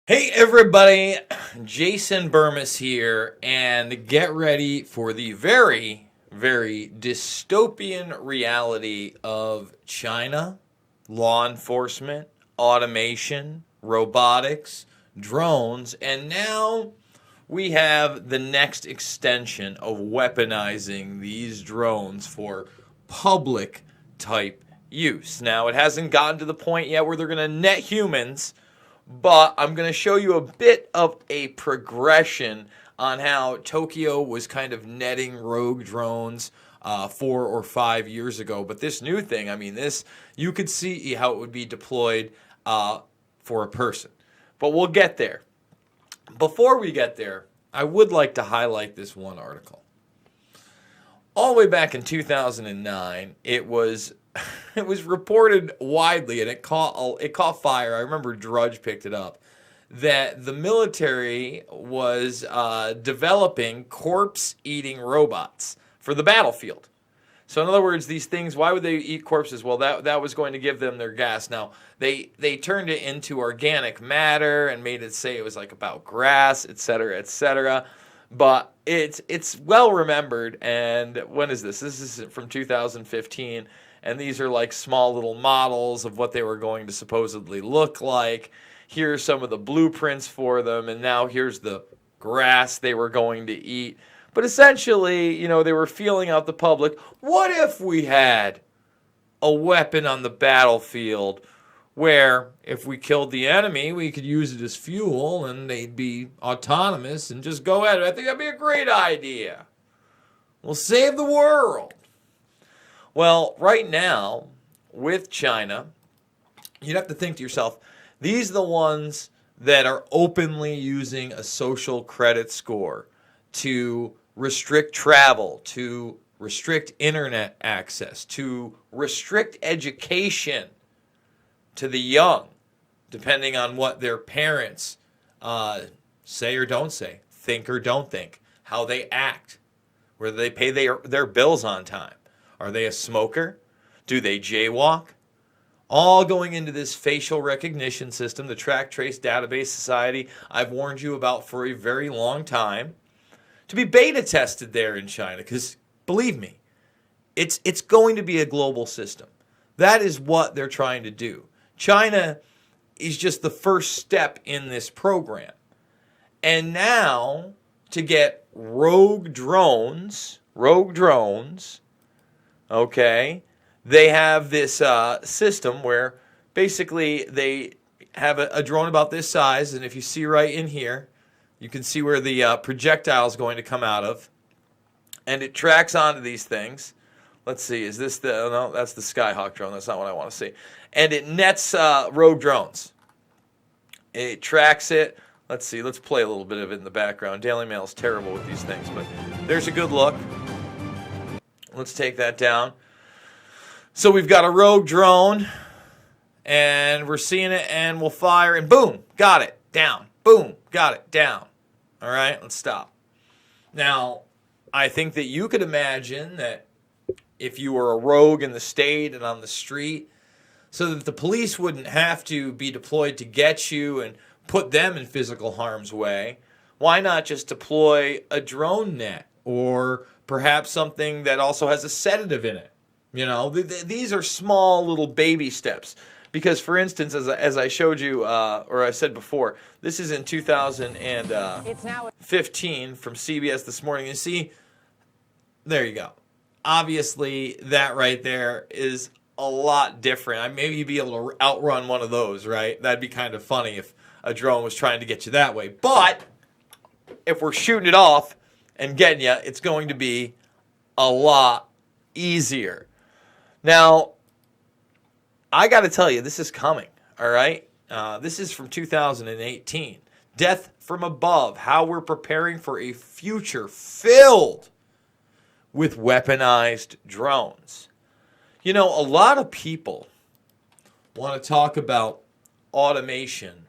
Hey everybody, Jason Burmis here, and get ready for the very, very dystopian reality of China, law enforcement, automation, robotics, drones, and now we have the next extension of weaponizing these drones for public type use. Now, it hasn't gotten to the point yet where they're going to net humans, but I'm going to show you a bit of a progression on how Tokyo was kind of netting rogue drones 4 or 5 years ago. But this new thing, this, you could see how it would be deployed for a person. But we'll get there. Before we get there, I would like to highlight this one article. All the way back in 2009, it was reported widely, and it caught fire. I remember Drudge picked it up, that the military was developing corpse-eating robots for the battlefield. So in other words, these things, why would they eat corpses? Well, that was going to give them their gas. Now, they turned it into organic matter and made it say it was like about grass, et cetera, et cetera. But it's well remembered. And when is this? This is from 2015. And these are like small little models of what they were going to supposedly look like. Here's some of the blueprints for them. And now here's the grass they were going to eat. But essentially, they were feeling out the public. What if we had a weapon on the battlefield where if we killed the enemy, we could use it as fuel and they'd be autonomous and just go at it? I think that'd be a great idea. We'll save the world. Well, right now, with China, you'd have to think to yourself, these are the ones that are openly using a social credit score to restrict travel, to restrict internet access, to restrict education to the young, depending on what their parents say or don't say, think or don't think, how they act, whether they pay their bills on time. Are they a smoker? Do they jaywalk? All going into this facial recognition system, the Track Trace Database Society I've warned you about for a very long time, to be beta tested there in China. Because believe me, it's going to be a global system. That is what they're trying to do. China is just the first step in this program. And now, to get rogue drones, okay, they have this system where basically they have a drone about this size, and if you see right in here, you can see where the projectile is going to come out of, and it tracks onto these things. Let's see, is this no, that's the Skyhawk drone. That's not what I want to see. And it nets rogue drones. It tracks it. Let's see, let's play a little bit of it in the background. Daily Mail is terrible with these things, but there's a good look. Let's take that down. So we've got a rogue drone, and we're seeing it, and we'll fire, and boom, got it, down. Boom, got it, down. All right, let's stop. Now, I think that you could imagine that if you were a rogue in the state and on the street, so that the police wouldn't have to be deployed to get you and put them in physical harm's way, why not just deploy a drone net or perhaps something that also has a sedative in it? These are small little baby steps. Because, for instance, as I showed you, or I said before, this is in 2015 from CBS This Morning. You see, there you go. Obviously, that right there is a lot different. Maybe you'd be able to outrun one of those, right? That'd be kind of funny if a drone was trying to get you that way. But if we're shooting it off and getting you, it's going to be a lot easier. Now, I got to tell you, this is coming, all right? This is from 2018. Death from Above, how we're preparing for a future filled with weaponized drones. A lot of people want to talk about automation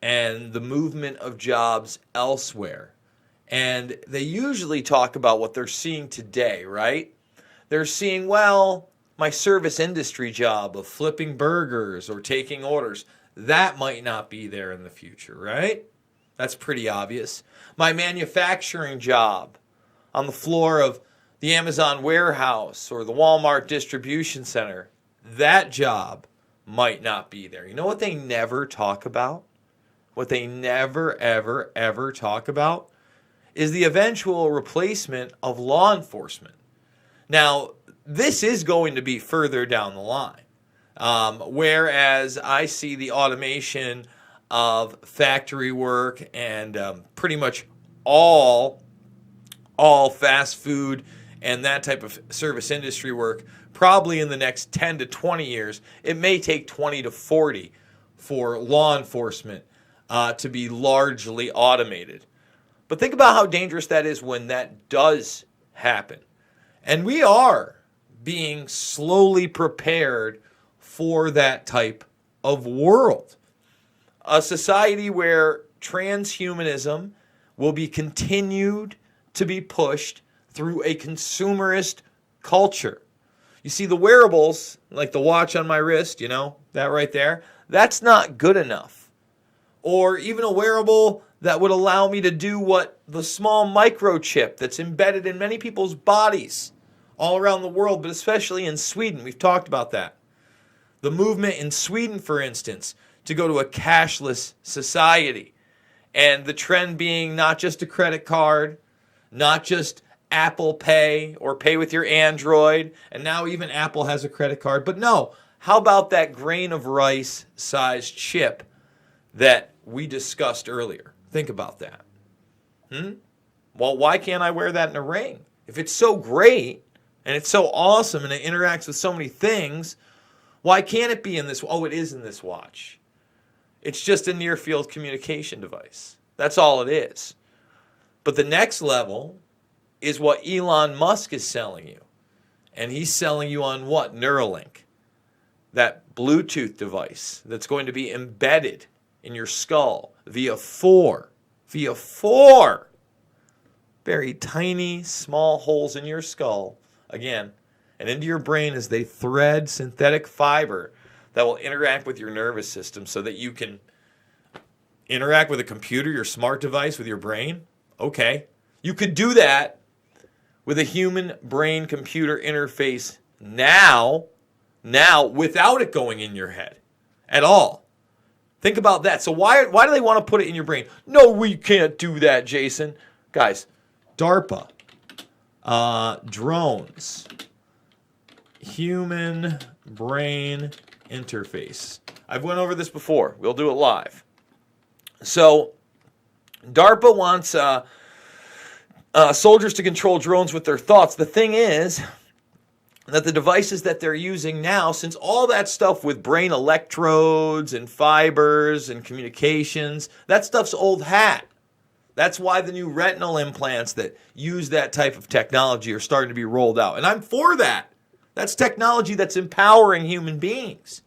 and the movement of jobs elsewhere. And they usually talk about what they're seeing today, right? They're seeing, well, my service industry job of flipping burgers or taking orders, that might not be there in the future, right? That's pretty obvious. My manufacturing job on the floor of the Amazon warehouse or the Walmart distribution center, that job might not be there. You know what they never talk about? What they never, ever, ever talk about is the eventual replacement of law enforcement. Now, this is going to be further down the line. Whereas I see the automation of factory work and pretty much all fast food and that type of service industry work probably in the next 10 to 20 years. It may take 20 to 40 for law enforcement to be largely automated. But think about how dangerous that is when that does happen. And we are being slowly prepared for that type of world. A society where transhumanism will be continued to be pushed through a consumerist culture. You see, the wearables, like the watch on my wrist, you know, that right there, that's not good enough. Or even a wearable that would allow me to do what the small microchip that's embedded in many people's bodies all around the world, but especially in Sweden. We've talked about that. The movement in Sweden, for instance, to go to a cashless society. And the trend being not just a credit card, not just Apple Pay or pay with your Android, and now even Apple has a credit card. But no, how about that grain of rice sized chip that we discussed earlier? Think about that. Well, why can't I wear that in a ring? If it's so great and it's so awesome and it interacts with so many things, why can't it be in this? Oh, it is in this watch. It's just a near field communication device. That's all it is. But the next level is what Elon Musk is selling you. And he's selling you on what? Neuralink. That Bluetooth device that's going to be embedded in your skull via four very tiny, small holes in your skull, again, and into your brain as they thread synthetic fiber that will interact with your nervous system so that you can interact with a computer, your smart device, with your brain. Okay. You could do that with a human brain computer interface now without it going in your head at all. Think about that. So why do they want to put it in your brain? No, we can't do that, Jason. Guys, DARPA, drones, human brain interface. I've went over this before. We'll do it live. So DARPA wants soldiers to control drones with their thoughts. The thing is that the devices that they're using now, since all that stuff with brain electrodes and fibers and communications, that stuff's old hat. That's why the new retinal implants that use that type of technology are starting to be rolled out. And I'm for that. That's technology that's empowering human beings.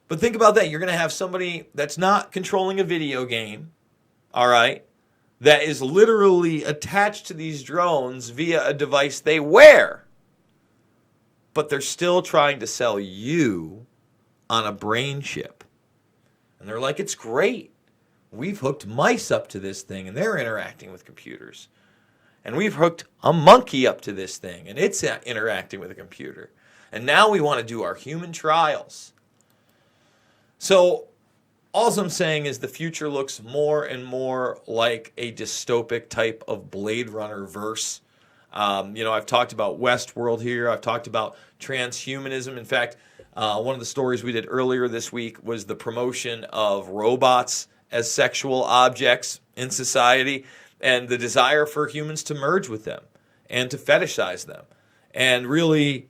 But think about that. You're going to have somebody that's not controlling a video game, all right, that is literally attached to these drones via a device they wear. But they're still trying to sell you on a brain chip. And they're like, it's great. We've hooked mice up to this thing, and they're interacting with computers. And we've hooked a monkey up to this thing, and it's interacting with a computer. And now we want to do our human trials. So all I'm saying is the future looks more and more like a dystopic type of Blade Runner verse. I've talked about Westworld here. I've talked about transhumanism. In fact, one of the stories we did earlier this week was the promotion of robots as sexual objects in society and the desire for humans to merge with them and to fetishize them and really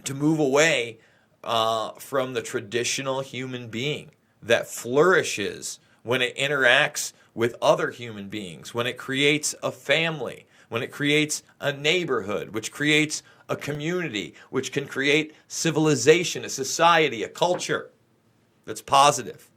to move away from the traditional human being that flourishes when it interacts with other human beings, when it creates a family, when it creates a neighborhood, which creates a community, which can create civilization, a society, a culture that's positive.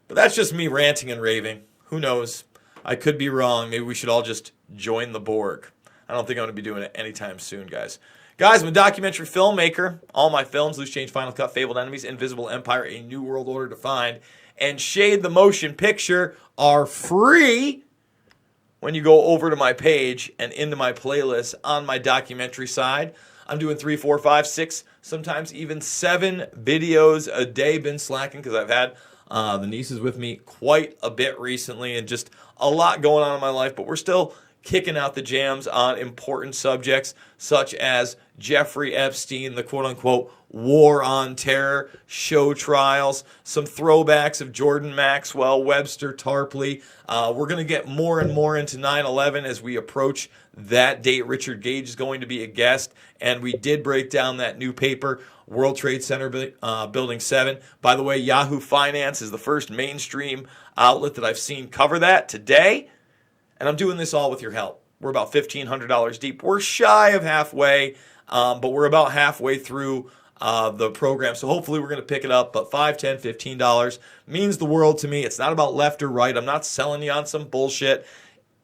But that's just me ranting and raving. Who knows? I could be wrong. Maybe we should all just join the Borg. I don't think I'm going to be doing it anytime soon, guys. Guys, I'm a documentary filmmaker. All my films, Loose Change, Final Cut, Fabled Enemies, Invisible Empire, A New World Order Defined, and Shade the Motion Picture are free when you go over to my page and into my playlist on my documentary side. I'm doing 3, 4, 5, 6, sometimes even 7 videos a day. Been slacking because I've had the nieces with me quite a bit recently and just a lot going on in my life, but we're still kicking out the jams on important subjects such as Jeffrey Epstein, the quote-unquote war on terror, show trials, some throwbacks of Jordan Maxwell, Webster Tarpley. We're going to get more and more into 9/11 as we approach that date. Richard Gage is going to be a guest, and we did break down that new paper, World Trade Center Building 7. By the way, Yahoo Finance is the first mainstream outlet that I've seen cover that today. And I'm doing this all with your help. We're about $1,500 deep. We're shy of halfway, but we're about halfway through the program. So hopefully we're going to pick it up. But $5, $10, $15 means the world to me. It's not about left or right. I'm not selling you on some bullshit.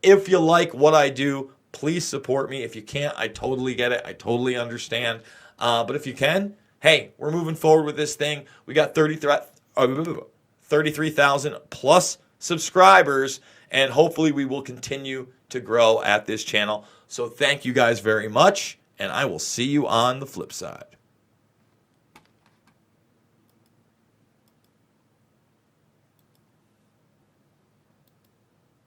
If you like what I do, please support me. If you can't, I totally get it. I totally understand. But if you can, hey, we're moving forward with this thing. We got 33,000 plus subscribers. And hopefully we will continue to grow at this channel. So thank you guys very much, and I will see you on the flip side.